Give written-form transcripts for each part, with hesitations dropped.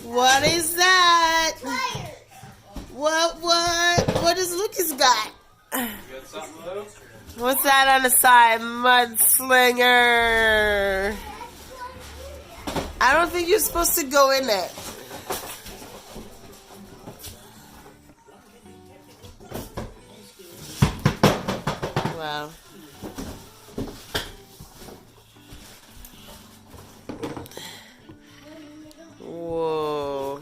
What is that? What does Lucas got? You got something, Lou? What's that on the side? Mudslinger. I don't think you're supposed to go in it. Wow. Whoa.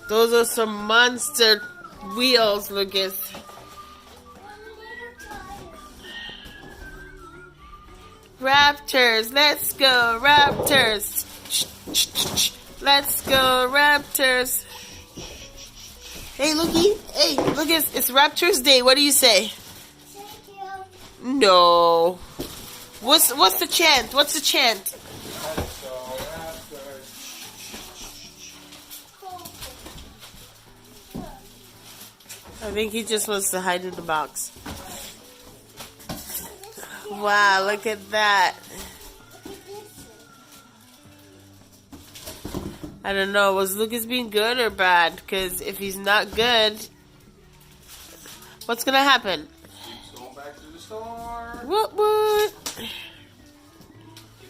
Those are some monster wheels, Lucas. Raptors, let's go, Raptors. Let's go, Raptors. Hey, Lookie. Hey, Lucas, it's Raptors Day. What do you say? No. What's the chant? What's the chant? I think he just wants to hide in the box. Wow, look at that. I don't know, was Lucas being good or bad? Because if he's not good, what's going to happen? Keep going back to the store. What? Get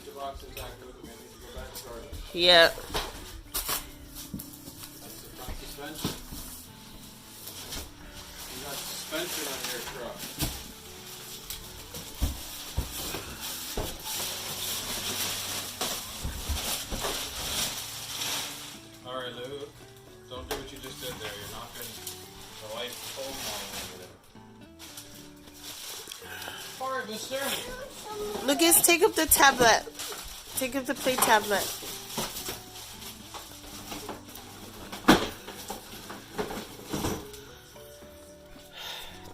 your boxes back. We're going to need to go back to garden. Yeah. That's the front suspension. You got suspension on your truck. Alright, Lou. Don't do what you just did there. You're knocking the light foam all over there. Alright, mister. Lucas, take up the tablet. Take up the play tablet.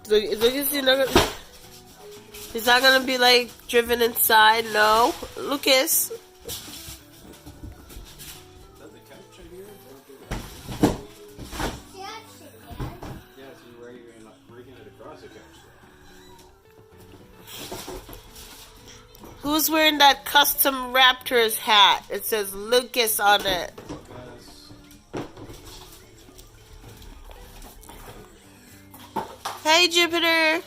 Lucas, he's not gonna be like driven inside. No, Lucas. Who's wearing that custom Raptors hat? It says Lucas on it. Hey, Jupiter.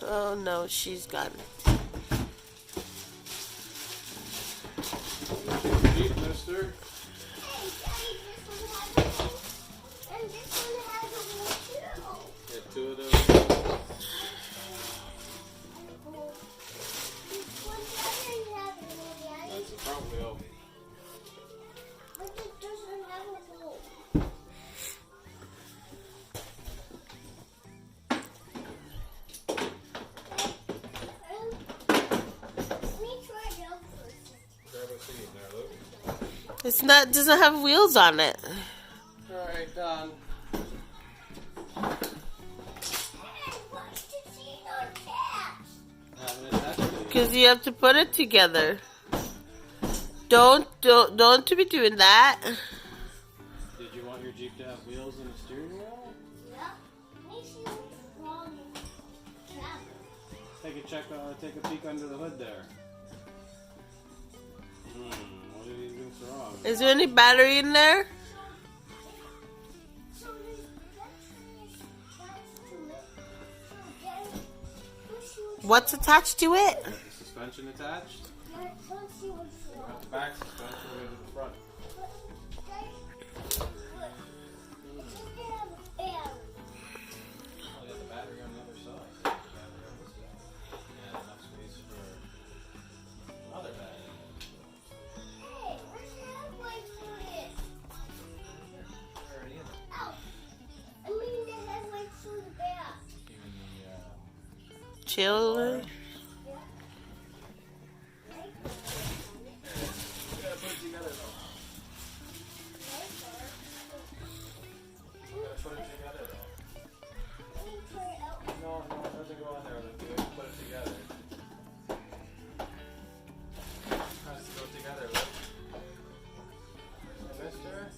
Oh, no, she's gone. Jeep, mister. Get two of those. That's the front wheel. It's not. Doesn't have wheels on it. All right, done. Because you have to put it together. Don't be doing that. Did you want your Jeep to have wheels and a steering wheel? Yeah. Take a peek under the hood there. What do you think's wrong? Is there any battery in there? What's attached to it? Got the suspension attached? Got the back suspension to the front. Oh, you got the battery on the other side. Yeah, enough space for another battery. Already in it. Even the Chill.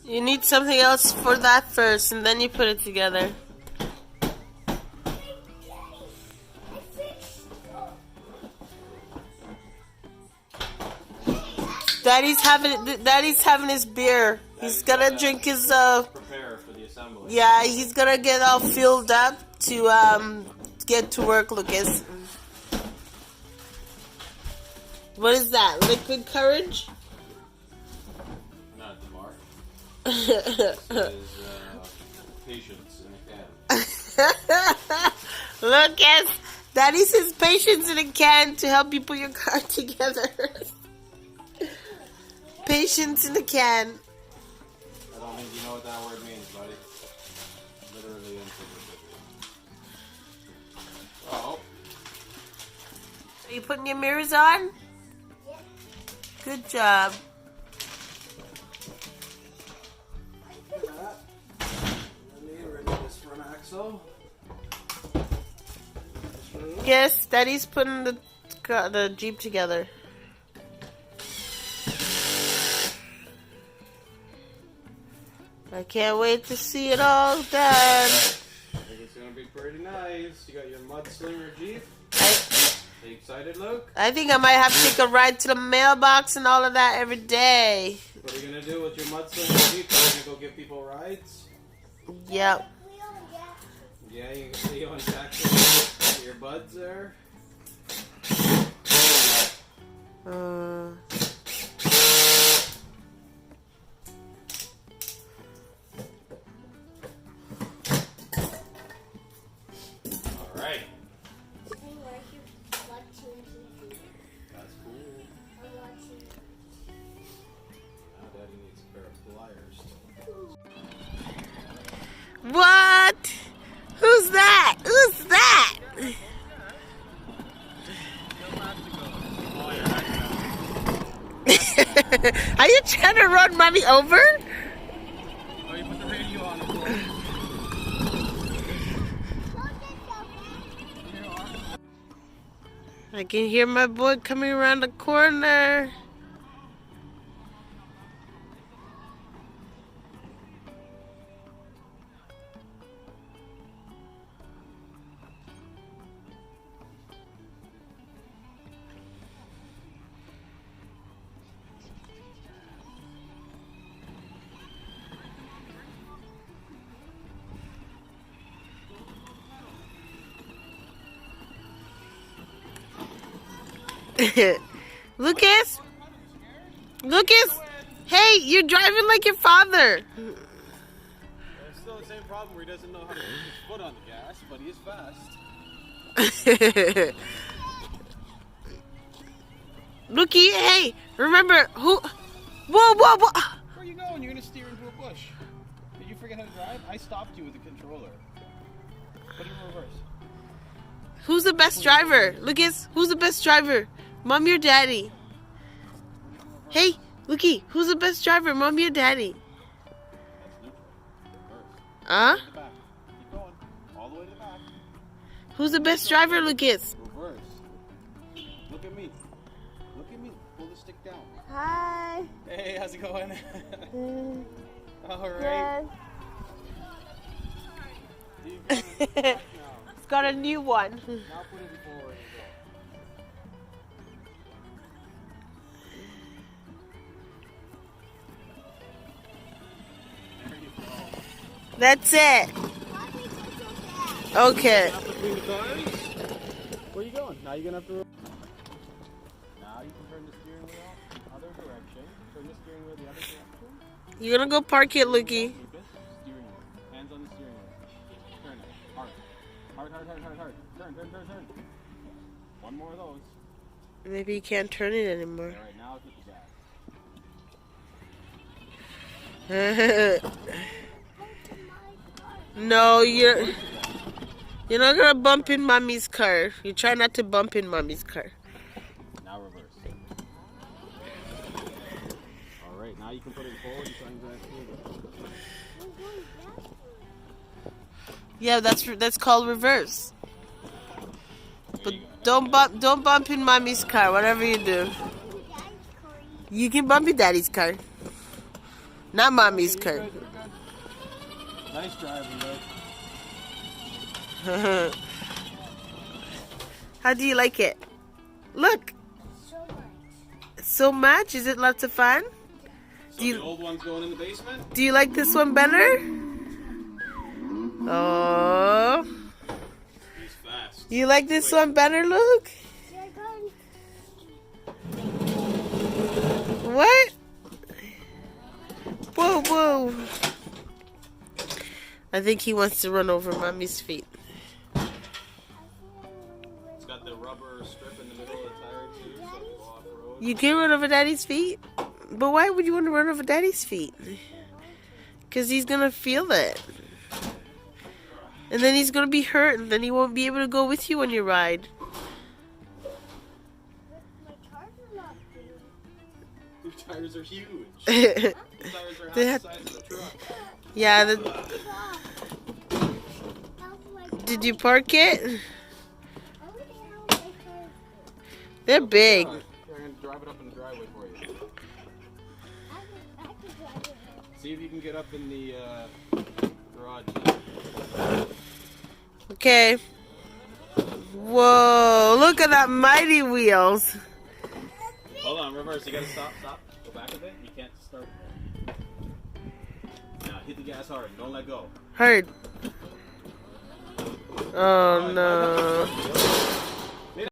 You need something else for that first, and then you put it together. Daddy's having his beer. He's gonna drink his Prepare for the assembly. yeah, he's gonna get all filled up to get to work, Lucas. What is that? Liquid courage? Not at the bar. This is patience in a can. Lucas, Daddy says patience in a can to help you put your car together. Patience in a can. I don't think you know what that word means, buddy. Literally and figuratively. Oh. Are you putting your mirrors on? Yeah. Good job. Let me ready this front axle. Yes, Daddy's putting the Jeep together. I can't wait to see it all done. I think it's gonna be pretty nice. You got your mudslinger Jeep. Are you excited, Luke? I think I might have to take a ride to the mailbox and all of that every day. What are you gonna do with your mudslinger Jeep? Are you gonna go give people rides? Yep. Yeah, you can see on Jackson your buds there. Alright. That's cool. Now Daddy needs a pair of pliers. What? Who's that? Who's that? Are you trying to run Mommy over? Oh, you put the radio on the floor. I can hear my boy coming around the corner. Lucas? Lucas? Hey, you're driving like your father. It's still the same problem where he doesn't know how to put his foot on the gas, but he is fast. Looky, hey, remember who? Whoa, whoa, whoa. Where are you going? You're going to steer into a bush. Did you forget how to drive? I stopped you with the controller. Put it in reverse. Who's the best driver? Lucas, who's the best driver? Mommy or Daddy? Hey, Looky, who's the best driver? Mommy or Daddy? Huh? Keep going. All the way to the back. Who's the best driver, Lucas? Reverse. Look at me. Look at me. Pull the stick down. Hi. Hey, how's it going? All right. It's got a new one. Now put it forward. That's it. Okay. Between the cars. Where are you going? Now you're gonna have to. Now you can turn the steering wheel other direction. Turn the steering wheel the other direction. You're gonna go park it, Looky. Steering wheel. Hands on the steering wheel. Turn it. Hard. Hard, hard, hard, hard, hard. Turn, turn, turn, turn. One more of those. Maybe you can't turn it anymore. Alright, now hit the gas. No, you're not gonna bump in Mommy's car. You try not to bump in Mommy's car. Now reverse. Alright, now you can put it forward and try and go. Yeah, that's called reverse. But don't bump in Mommy's car. Whatever you do, you can bump in Daddy's car, not Mommy's car. Nice driving, bud. How do you like it? Look, So much. So much? Is it lots of fun? So the old one's going in the basement? Do you like this one better? Oh. He's fast. You like this one better, Luke? What? Whoa, whoa. I think he wants to run over Mommy's feet. It's got the rubber strip in the middle of the tire too, so it'll go off-road. You can run over Daddy's feet? But why would you want to run over Daddy's feet? Because he's going to feel it. And then he's going to be hurt, and then he won't be able to go with you on your ride. Your tires are huge. Your tires are half the size of the truck. Yeah. Did you park it? They're big. I'm going to drive it up in the driveway for you. See if you can get up in the garage. Okay. Whoa, look at that mighty wheels. Hold on, reverse. You gotta stop. Go back a bit. You can't start. Now hit the gas hard. Don't let go. Hard. Oh no.